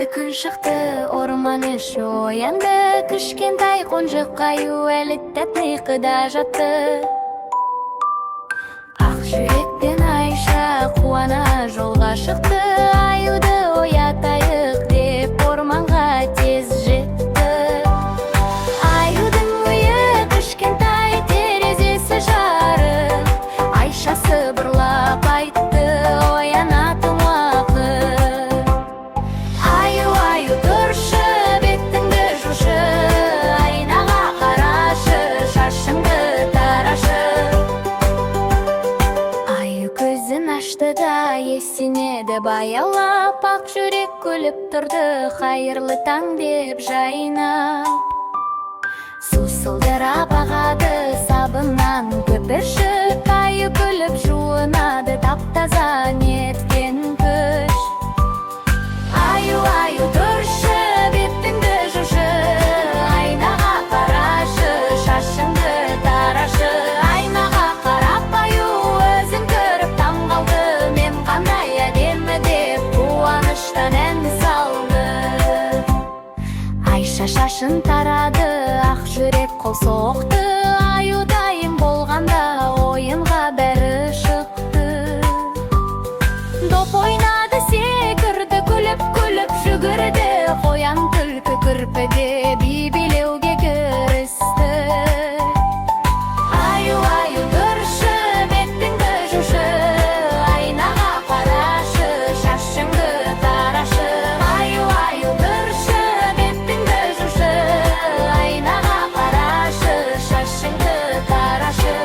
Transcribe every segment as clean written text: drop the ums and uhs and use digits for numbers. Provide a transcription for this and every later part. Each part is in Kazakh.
Эрте күн шықты, орман іші оянды. Кішкентай қонжық қаю әлі тәтті ұйқыда жатты. Ақ жүректен Айша қуана жолға шықты. Аюды оятайық деп орманға тез жетті. Аюдың үйі кішкентай, терезесі жарық. Айша сыбырлап айтты, оянатын уақыт. Аю, тұршы, бетіңді жушы, айнаға қарашы, шашыңды тарашы. Аю көзін ашты да есінеді баялап, ақ жүрек күліп тұрды, қайырлы таң деп жайнап. Сусылдырап ағады сабынан көпіршік, аю күліп жуынады таптаза неткен күш. Аю, тұршы, бетіңді жушы, айнаға қарашы, шашыңды тарашы. Айнаға қарап аю өзін көріп таң қалды, мен қандай әдемі деп қуаныштан ән салды. Айша шашын тарады, ақ жүрек қол соқты. Аю дайын болғанда ойынға бәрі шықты. Доп ойнады, секірді, күліп жүгірді. Қоян түлкі күрпіде би билеуге кірісті. Аю, тұршы, бетіңді жушы, айнаға қарашы, шашыңды тарашы. Аю, тұршы, бетіңді жушы, айнаға қарашы, шашыңды тарашы.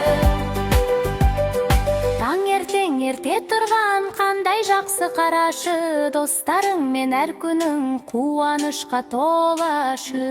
Таңертең ерте тұрған қандай жақсы қарашы, достарыңмен әр күнің қуанышқа толашы.